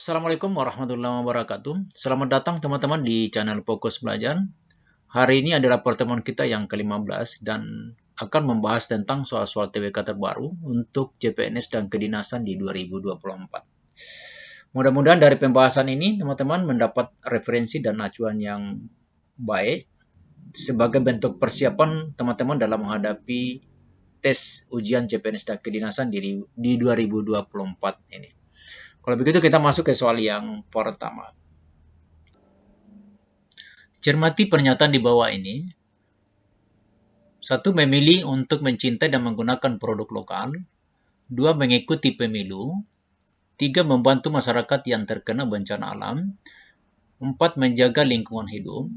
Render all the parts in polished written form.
Assalamualaikum warahmatullahi wabarakatuh. Selamat datang teman-teman di channel Fokus Belajar. Hari ini adalah pertemuan kita yang ke-15 dan akan membahas tentang soal-soal TWK terbaru untuk CPNS dan kedinasan di 2024. Mudah-mudahan dari pembahasan ini teman-teman mendapat referensi dan acuan yang baik sebagai bentuk persiapan teman-teman dalam menghadapi tes ujian CPNS dan kedinasan di 2024 ini. Kalau begitu kita masuk ke soal yang pertama. Cermati pernyataan di bawah ini. 1. Memilih untuk mencintai dan menggunakan produk lokal. 2. Mengikuti pemilu. 3. Membantu masyarakat yang terkena bencana alam. 4. Menjaga lingkungan hidup.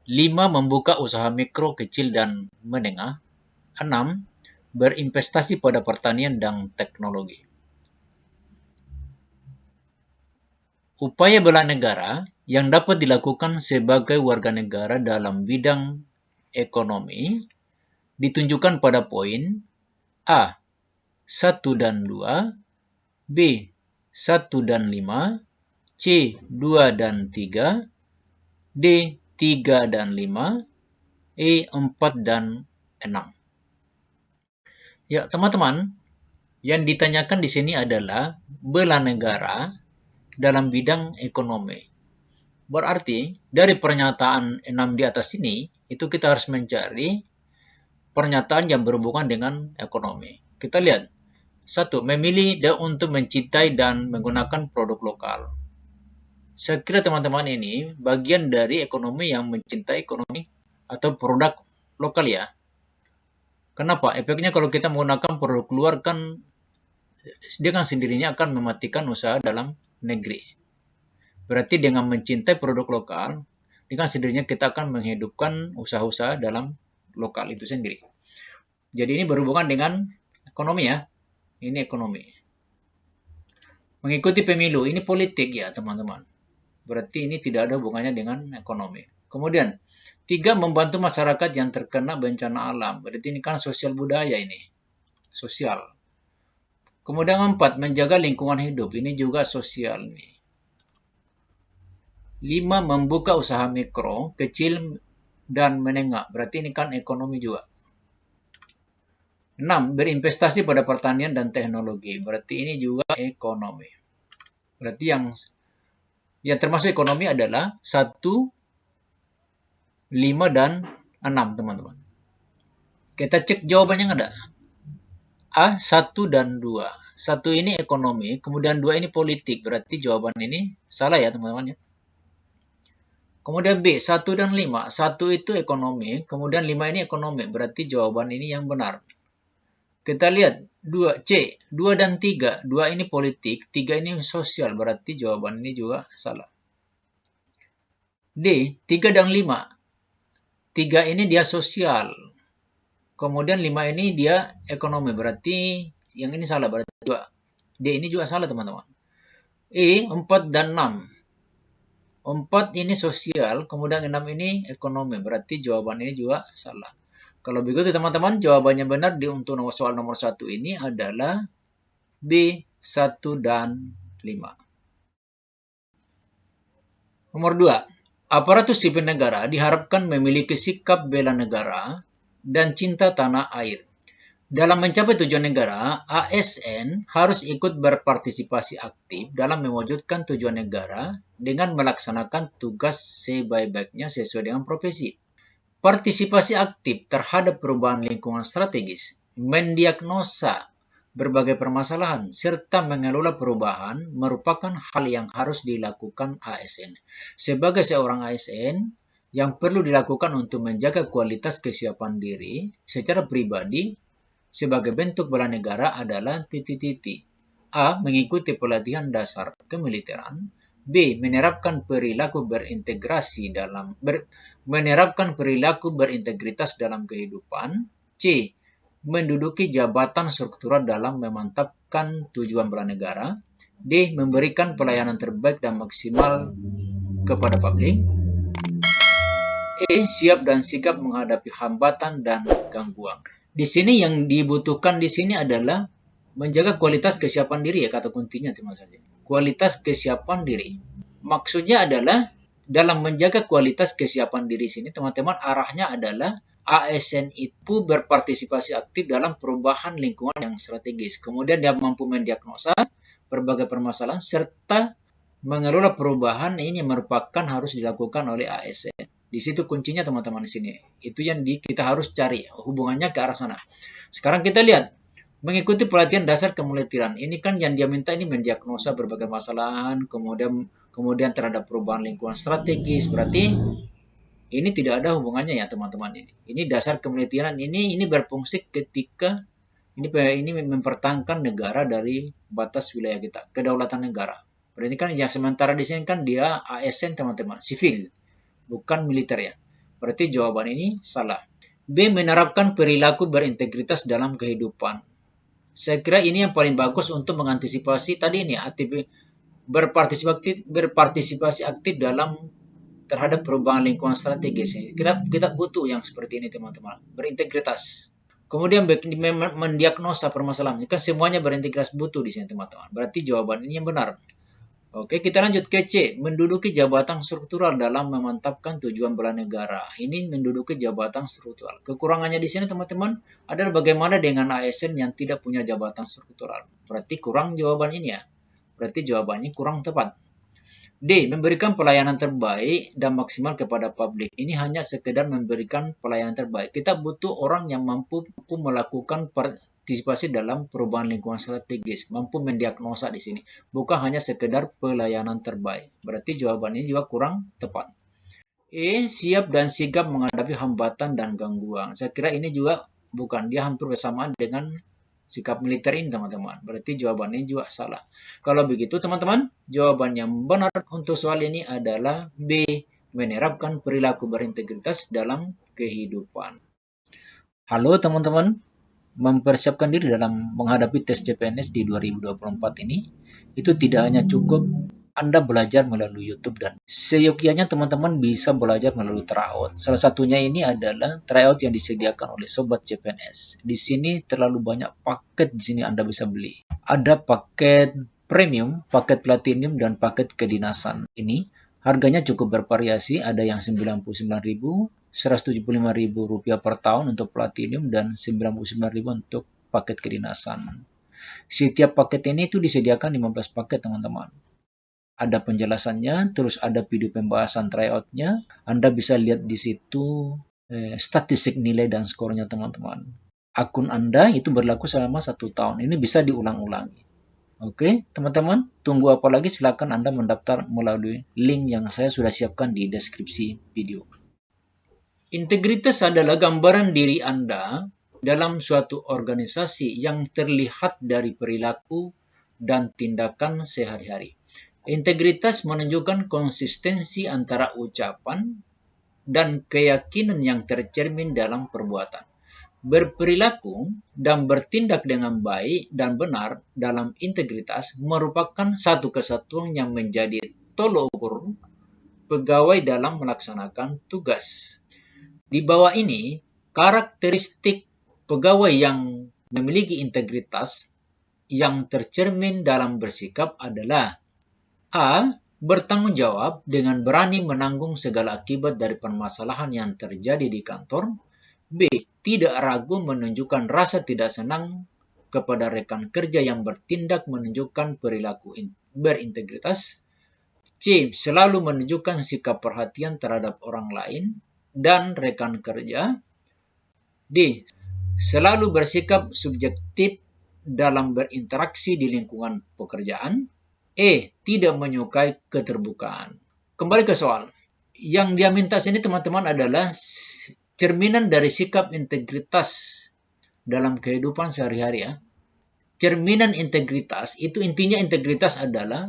5. Membuka usaha mikro, kecil, dan menengah. 6. Berinvestasi pada pertanian dan teknologi. Upaya bela negara yang dapat dilakukan sebagai warga negara dalam bidang ekonomi ditunjukkan pada poin A. 1 dan 2, B. 1 dan 5, C. 2 dan 3, D. 3 dan 5, E. 4 dan 6. Ya, teman-teman, yang ditanyakan di sini adalah bela negara dalam bidang ekonomi. Berarti, dari pernyataan 6 di atas ini, itu kita harus mencari pernyataan yang berhubungan dengan ekonomi. Kita lihat. 1. Memilih untuk mencintai dan menggunakan produk lokal. Saya kira teman-teman ini bagian dari ekonomi yang mencintai ekonomi atau produk lokal ya. Kenapa? Efeknya kalau kita menggunakan produk luar kan dengan sendirinya akan mematikan usaha dalam negeri. Berarti dengan mencintai produk lokal, dengan sendirinya kita akan menghidupkan usaha-usaha dalam lokal itu sendiri. Jadi ini berhubungan dengan ekonomi ya. Ini ekonomi. Mengikuti pemilu, ini politik ya teman-teman. Berarti ini tidak ada hubungannya dengan ekonomi. Kemudian 3. Membantu masyarakat yang terkena bencana alam. Berarti ini kan sosial budaya ini. Sosial. Kemudian 4. Menjaga lingkungan hidup. Ini juga sosial nih. 5. Membuka usaha mikro, kecil, dan menengah. Berarti ini kan ekonomi juga. 6. Berinvestasi pada pertanian dan teknologi. Berarti ini juga ekonomi. Berarti yang termasuk ekonomi adalah 1, 5 dan 6 teman-teman. Kita cek jawabannya ada. A, 1 dan 2. 1 ini ekonomi, kemudian 2 ini politik. Berarti jawaban ini salah ya teman-teman ya. Kemudian B, 1 dan 5. 1 itu ekonomi, kemudian 5 ini ekonomi. Berarti jawaban ini yang benar. Kita lihat 2, C, 2 dan 3. 2 ini politik, 3 ini sosial. Berarti jawaban ini juga salah. D, 3 dan 5. 3 ini dia sosial. Kemudian 5 ini dia ekonomi. Berarti yang ini salah. Berarti 2. D ini juga salah teman-teman. E, 4 dan 6. 4 ini sosial. Kemudian 6 ini ekonomi. Berarti jawaban ini juga salah. Kalau begitu teman-teman, jawabannya benar untuk soal nomor 1 ini adalah B, 1 dan 5. Nomor 2. Aparatur sipil negara diharapkan memiliki sikap bela negara dan cinta tanah air. Dalam mencapai tujuan negara, ASN harus ikut berpartisipasi aktif dalam mewujudkan tujuan negara dengan melaksanakan tugas sebaik-baiknya sesuai dengan profesi. Partisipasi aktif terhadap perubahan lingkungan strategis, mendiagnosa berbagai permasalahan, serta mengelola perubahan merupakan hal yang harus dilakukan ASN. Sebagai seorang ASN, yang perlu dilakukan untuk menjaga kualitas kesiapan diri secara pribadi sebagai bentuk bela negara adalah A. Mengikuti pelatihan dasar kemiliteran. B. Menerapkan perilaku berintegritas dalam kehidupan. C. Menduduki jabatan struktural dalam memantapkan tujuan bela negara. D. Memberikan pelayanan terbaik dan maksimal kepada publik. E. Siap dan sigap menghadapi hambatan dan gangguan. Di sini yang dibutuhkan di sini adalah menjaga kualitas kesiapan diri ya, kata kuncinya teman saja. Kualitas kesiapan diri. Maksudnya adalah dalam menjaga kualitas kesiapan diri sini teman-teman, arahnya adalah ASN itu berpartisipasi aktif dalam perubahan lingkungan yang strategis. Kemudian dia mampu mendiagnosa berbagai permasalahan serta mengelola perubahan ini merupakan harus dilakukan oleh ASN. Di situ kuncinya teman-teman di sini. Itu yang kita harus cari hubungannya ke arah sana. Sekarang kita lihat mengikuti pelatihan dasar kemulitiran. Ini kan yang dia minta ini mendiagnosa berbagai masalahan, kemudian terhadap perubahan lingkungan strategis. Berarti ini tidak ada hubungannya ya teman-teman ini. Ini dasar kemulitiran ini berfungsi ketika ini mempertahankan negara dari batas wilayah kita, kedaulatan negara. Berarti kan yang sementara di sini kan dia ASN teman-teman, sivil, bukan militer ya. Berarti jawaban ini salah. B. Menerapkan perilaku berintegritas dalam kehidupan. Saya kira ini yang paling bagus untuk mengantisipasi tadi ini berpartisipasi aktif dalam terhadap perubahan lingkungan strategis. Kita butuh yang seperti ini teman-teman, berintegritas. Kemudian mendiagnosa permasalahan. Kan semuanya berintegritas, butuh di sini teman-teman. Berarti jawaban ini yang benar. Oke, kita lanjut ke C. Menduduki jabatan struktural dalam memantapkan tujuan bela negara. Ini menduduki jabatan struktural. Kekurangannya di sini teman-teman adalah bagaimana dengan ASN yang tidak punya jabatan struktural. Berarti kurang jawaban ini ya. Berarti jawabannya kurang tepat. D. Memberikan pelayanan terbaik dan maksimal kepada publik. Ini hanya sekedar memberikan pelayanan terbaik. Kita butuh orang yang mampu melakukan partisipasi dalam perubahan lingkungan strategis, mampu mendiagnosa di sini, bukan hanya sekedar pelayanan terbaik. Berarti jawabannya juga kurang tepat. E. Siap dan sigap menghadapi hambatan dan gangguan. Saya kira ini juga bukan, dia hampir bersamaan dengan sikap militer ini teman-teman. Berarti jawabannya juga salah. Kalau begitu teman-teman, jawaban yang benar untuk soal ini adalah B. Menerapkan perilaku berintegritas dalam kehidupan. Halo teman-teman, mempersiapkan diri dalam menghadapi tes CPNS di 2024 ini, itu tidak hanya cukup Anda belajar melalui YouTube dan seyogyanya teman-teman bisa belajar melalui tryout. Salah satunya ini adalah tryout yang disediakan oleh Sobat CPNS. Di sini terlalu banyak paket di sini Anda bisa beli. Ada paket premium, paket platinum, dan paket kedinasan. Ini harganya cukup bervariasi, ada yang 99.000, Rp175.000 per tahun untuk platinum dan Rp99.000 untuk paket kedinasan. Setiap paket ini itu disediakan 15 paket teman-teman. Ada penjelasannya, terus ada video pembahasan tryout-nya. Anda bisa lihat di situ statistik nilai dan skornya teman-teman. Akun Anda itu berlaku selama 1 tahun. Ini bisa diulang-ulangi. Oke, teman-teman, tunggu apa lagi? Silakan Anda mendaftar melalui link yang saya sudah siapkan di deskripsi video. Integritas adalah gambaran diri Anda dalam suatu organisasi yang terlihat dari perilaku dan tindakan sehari-hari. Integritas menunjukkan konsistensi antara ucapan dan keyakinan yang tercermin dalam perbuatan. Berperilaku dan bertindak dengan baik dan benar dalam integritas merupakan satu kesatuan yang menjadi tolok ukur pegawai dalam melaksanakan tugas. Di bawah ini, karakteristik pegawai yang memiliki integritas yang tercermin dalam bersikap adalah A. Bertanggung jawab dengan berani menanggung segala akibat dari permasalahan yang terjadi di kantor. B. Tidak ragu menunjukkan rasa tidak senang kepada rekan kerja yang bertindak menunjukkan perilaku berintegritas. C. Selalu menunjukkan sikap perhatian terhadap orang lain dan rekan kerja. D. Selalu bersikap subjektif dalam berinteraksi di lingkungan pekerjaan. E. Tidak menyukai keterbukaan. Kembali ke soal. Yang dia minta sini teman-teman adalah cerminan dari sikap integritas dalam kehidupan sehari-hari ya. Cerminan integritas, itu intinya integritas adalah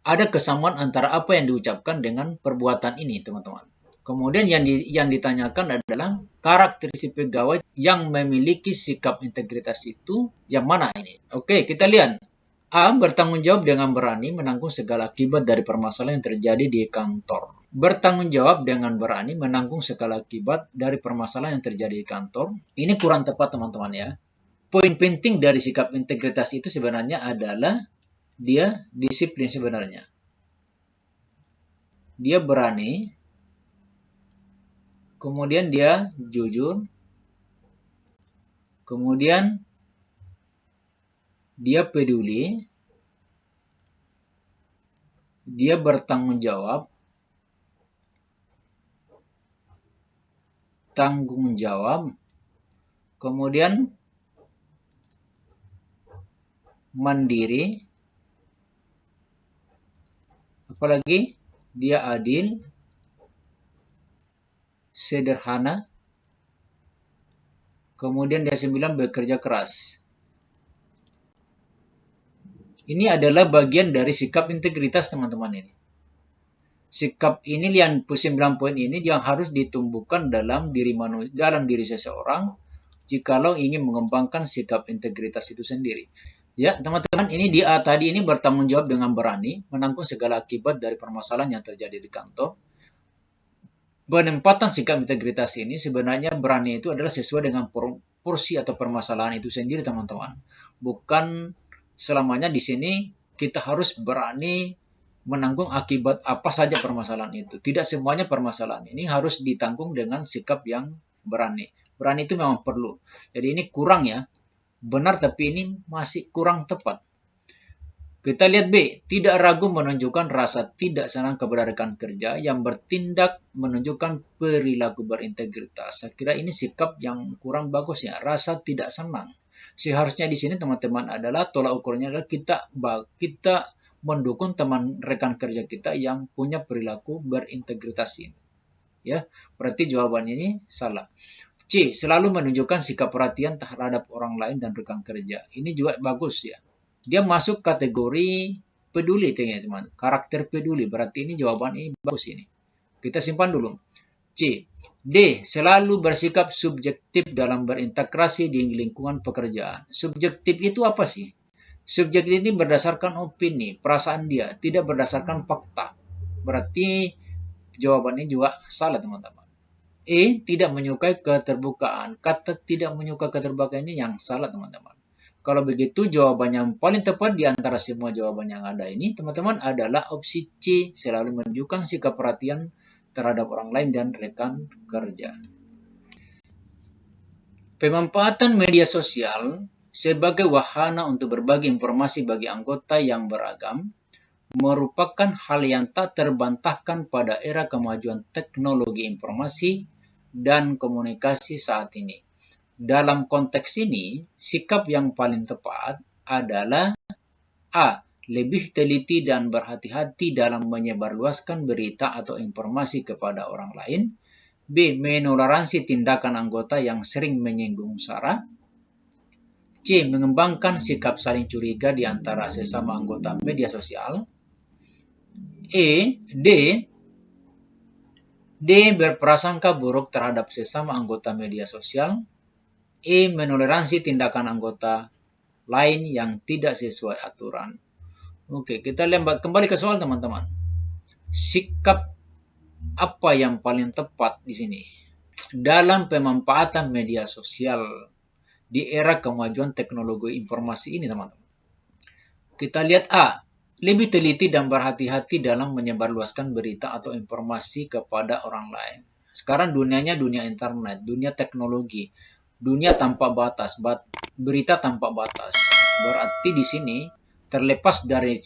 ada kesamaan antara apa yang diucapkan dengan perbuatan ini teman-teman. Kemudian yang ditanyakan adalah karakteristik pegawai yang memiliki sikap integritas itu yang mana ini? Oke, kita lihat. A. Bertanggung jawab dengan berani menanggung segala akibat dari permasalahan yang terjadi di kantor. Bertanggung jawab dengan berani menanggung segala akibat dari permasalahan yang terjadi di kantor. Ini kurang tepat teman-teman ya. poin penting dari sikap integritas itu sebenarnya adalah dia disiplin sebenarnya. Dia berani, kemudian dia jujur, kemudian dia peduli, dia bertanggung jawab, kemudian mandiri, apalagi dia adil, sederhana, kemudian dia 9 bekerja keras. Ini adalah bagian dari sikap integritas teman-teman ini. Sikap ini yang 9 poin ini yang harus ditumbuhkan dalam diri seseorang jikalau ingin mengembangkan sikap integritas itu sendiri. Ya, teman-teman, ini dia tadi ini bertanggung jawab dengan berani, menanggung segala akibat dari permasalahan yang terjadi di kantor. Penempatan sikap integritas ini sebenarnya berani itu adalah sesuai dengan porsi atau permasalahan itu sendiri, teman-teman. Bukan selamanya di sini kita harus berani menanggung akibat apa saja permasalahan itu. Tidak semuanya permasalahan ini harus ditanggung dengan sikap yang berani. Berani itu memang perlu. Jadi ini kurang ya. Benar, tapi ini masih kurang tepat. Kita lihat B, tidak ragu menunjukkan rasa tidak senang kepada rekan kerja yang bertindak menunjukkan perilaku berintegritas. Saya kira ini sikap yang kurang bagus ya, rasa tidak senang. Seharusnya di sini teman-teman adalah tolak ukurnya adalah kita mendukung teman rekan kerja kita yang punya perilaku berintegritas ini. Ya, berarti jawabannya ini salah. C. Selalu menunjukkan sikap perhatian terhadap orang lain dan rekan kerja. Ini juga bagus ya. Dia masuk kategori peduli, teman-teman. Karakter peduli. Berarti ini jawaban ini bagus ini. Kita simpan dulu. C. D. Selalu bersikap subjektif dalam berintegrasi di lingkungan pekerjaan. Subjektif itu apa sih? Subjektif ini berdasarkan opini, perasaan dia, tidak berdasarkan fakta. Berarti jawabannya juga salah, teman-teman. E. Tidak menyukai keterbukaan. Kata tidak menyukai keterbukaan ini yang salah, teman-teman. Kalau begitu, jawaban yang paling tepat di antara semua jawaban yang ada ini, teman-teman, adalah opsi C. Selalu menunjukkan sikap perhatian terhadap orang lain dan rekan kerja. Pemanfaatan media sosial sebagai wahana untuk berbagi informasi bagi anggota yang beragam merupakan hal yang tak terbantahkan pada era kemajuan teknologi informasi dan komunikasi saat ini. Dalam konteks ini, sikap yang paling tepat adalah A. Lebih teliti dan berhati-hati dalam menyebarluaskan berita atau informasi kepada orang lain. B. Menoleransi tindakan anggota yang sering menyinggung sara. C. Mengembangkan sikap saling curiga di antara sesama anggota media sosial. D. Berprasangka buruk terhadap sesama anggota media sosial. E. Menoleransi tindakan anggota lain yang tidak sesuai aturan. Oke, kita lihat kembali ke soal, teman-teman. Sikap apa yang paling tepat di sini dalam pemanfaatan media sosial di era kemajuan teknologi informasi ini, teman-teman? Kita lihat A. Lebih teliti dan berhati-hati dalam menyebarluaskan berita atau informasi kepada orang lain. Sekarang dunianya dunia internet, dunia teknologi, dunia tanpa batas, berita tanpa batas. Berarti di sini terlepas dari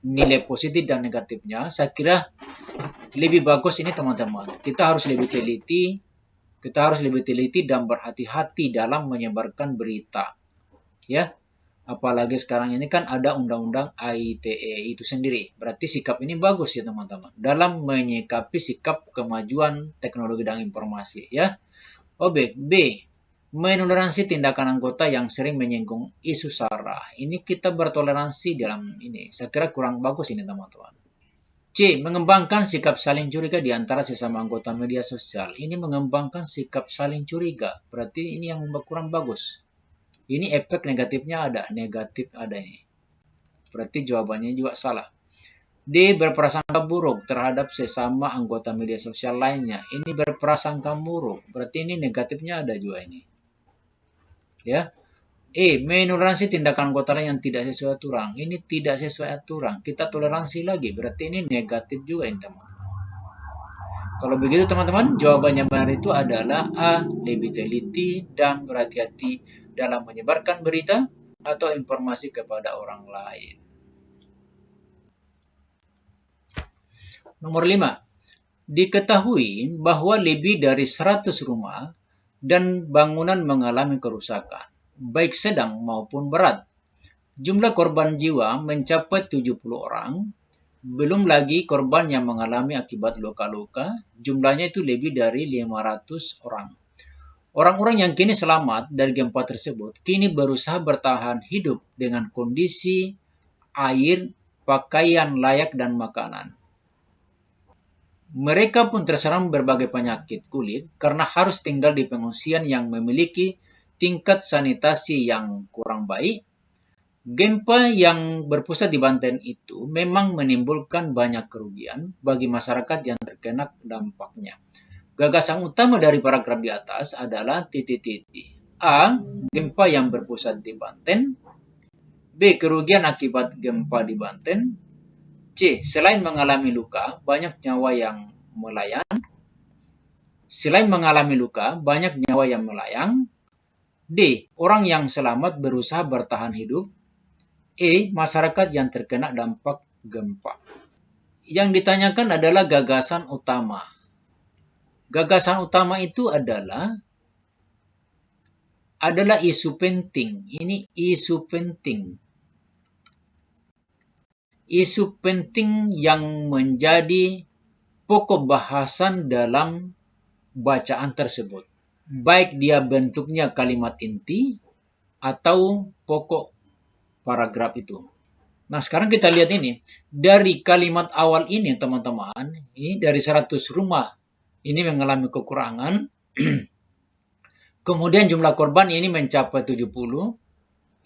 nilai positif dan negatifnya, saya kira lebih bagus ini, teman-teman. Kita harus lebih teliti dan berhati-hati dalam menyebarkan berita. Ya. Apalagi sekarang ini kan ada undang-undang ITE itu sendiri. Berarti sikap ini bagus ya, teman-teman, dalam menyikapi sikap kemajuan teknologi dan informasi ya. B. Menoleransi tindakan anggota yang sering menyinggung isu sara. Ini kita bertoleransi dalam ini. Saya kira kurang bagus ini, teman-teman. C. Mengembangkan sikap saling curiga di antara sesama anggota media sosial. Ini mengembangkan sikap saling curiga. Berarti ini yang kurang bagus. Ini efek negatifnya ada. Negatif ada ini. Berarti jawabannya juga salah. D. Berprasangka buruk terhadap sesama anggota media sosial lainnya. Ini berprasangka buruk. Berarti ini negatifnya ada juga ini. Ya. Menoleransi tindakan anggota lain yang tidak sesuai aturan. Ini tidak sesuai aturan. Kita toleransi lagi. Berarti ini negatif juga ini teman. Kalau begitu teman-teman, jawabannya benar itu adalah A. Lebih teliti dan berhati-hati dalam menyebarkan berita atau informasi kepada orang lain. Nomor 5. Diketahui bahwa lebih dari 100 rumah dan bangunan mengalami kerusakan, baik sedang maupun berat. Jumlah korban jiwa mencapai 70 orang, belum lagi korban yang mengalami akibat luka-luka, jumlahnya itu lebih dari 500 orang. Orang-orang yang kini selamat dari gempa tersebut, kini berusaha bertahan hidup dengan kondisi air, pakaian layak, dan makanan. Mereka pun terserang berbagai penyakit kulit karena harus tinggal di pengungsian yang memiliki tingkat sanitasi yang kurang baik. Gempa yang berpusat di Banten itu memang menimbulkan banyak kerugian bagi masyarakat yang terkena dampaknya. Gagasan utama dari paragraf di atas adalah titik-titik. A. Gempa yang berpusat di Banten. B. Kerugian akibat gempa di Banten. C. Selain mengalami luka, banyak nyawa yang melayang. Selain mengalami luka, banyak nyawa yang melayang. D. Orang yang selamat berusaha bertahan hidup. E. Masyarakat yang terkena dampak gempa. Yang ditanyakan adalah gagasan utama. Gagasan utama itu adalah isu penting. Ini isu penting. Isu penting yang menjadi pokok bahasan dalam bacaan tersebut. Baik dia bentuknya kalimat inti atau pokok paragraf itu. Nah, sekarang kita lihat ini. Dari kalimat awal ini, teman-teman, ini dari 100 rumah ini mengalami kekurangan. Kemudian jumlah korban ini mencapai 70.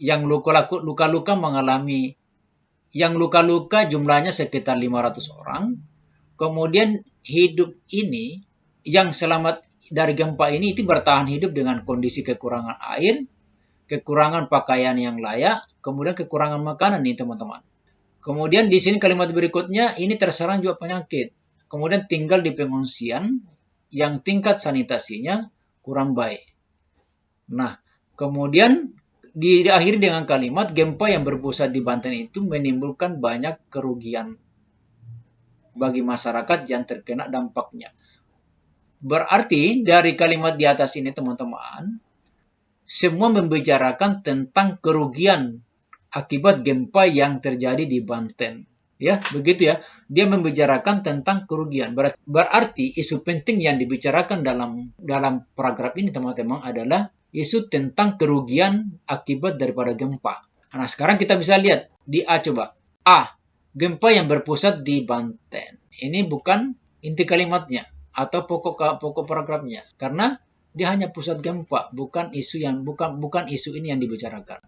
Yang luka-luka mengalami, yang luka-luka jumlahnya sekitar 500 orang. Kemudian hidup ini, yang selamat dari gempa ini itu bertahan hidup dengan kondisi kekurangan air, kekurangan pakaian yang layak, kemudian kekurangan makanan nih teman-teman. Kemudian di sini kalimat berikutnya ini terserang juga penyakit. Kemudian tinggal di pengungsian yang tingkat sanitasinya kurang baik. Nah, kemudian diakhiri dengan kalimat gempa yang berpusat di Banten itu menimbulkan banyak kerugian bagi masyarakat yang terkena dampaknya. Berarti dari kalimat di atas ini teman-teman, semua membicarakan tentang kerugian akibat gempa yang terjadi di Banten. Ya, begitu ya. Dia membicarakan tentang kerugian. Berarti isu penting yang dibicarakan dalam paragraf ini teman-teman adalah isu tentang kerugian akibat daripada gempa. Nah, sekarang kita bisa lihat di A coba. A. Gempa yang berpusat di Banten. Ini bukan inti kalimatnya atau pokok paragrafnya, karena dia hanya pusat gempa, bukan isu ini yang dibicarakan.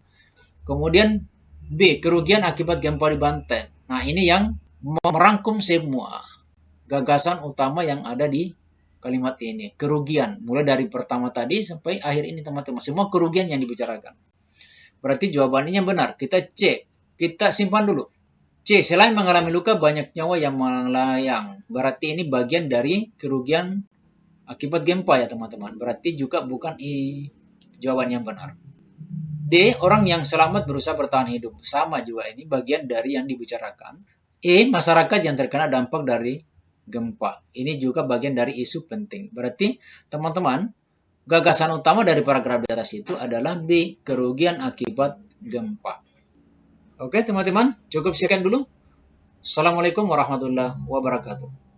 Kemudian B. Kerugian akibat gempa di Banten. Nah, ini yang merangkum semua gagasan utama yang ada di kalimat ini. Kerugian, mulai dari pertama tadi sampai akhir ini teman-teman. Semua kerugian yang dibicarakan. Berarti jawabannya benar. Kita C. Kita simpan dulu. C. Selain mengalami luka, banyak nyawa yang melayang. Berarti ini bagian dari kerugian akibat gempa ya teman-teman. Berarti juga bukan jawaban yang benar. D. Orang yang selamat berusaha bertahan hidup. Sama juga ini bagian dari yang dibicarakan. E. Masyarakat yang terkena dampak dari gempa. Ini juga bagian dari isu penting. Berarti teman-teman, gagasan utama dari paragraf di atas itu adalah B. Kerugian akibat gempa. Oke teman-teman, cukup sekian dulu. Assalamualaikum warahmatullahi wabarakatuh.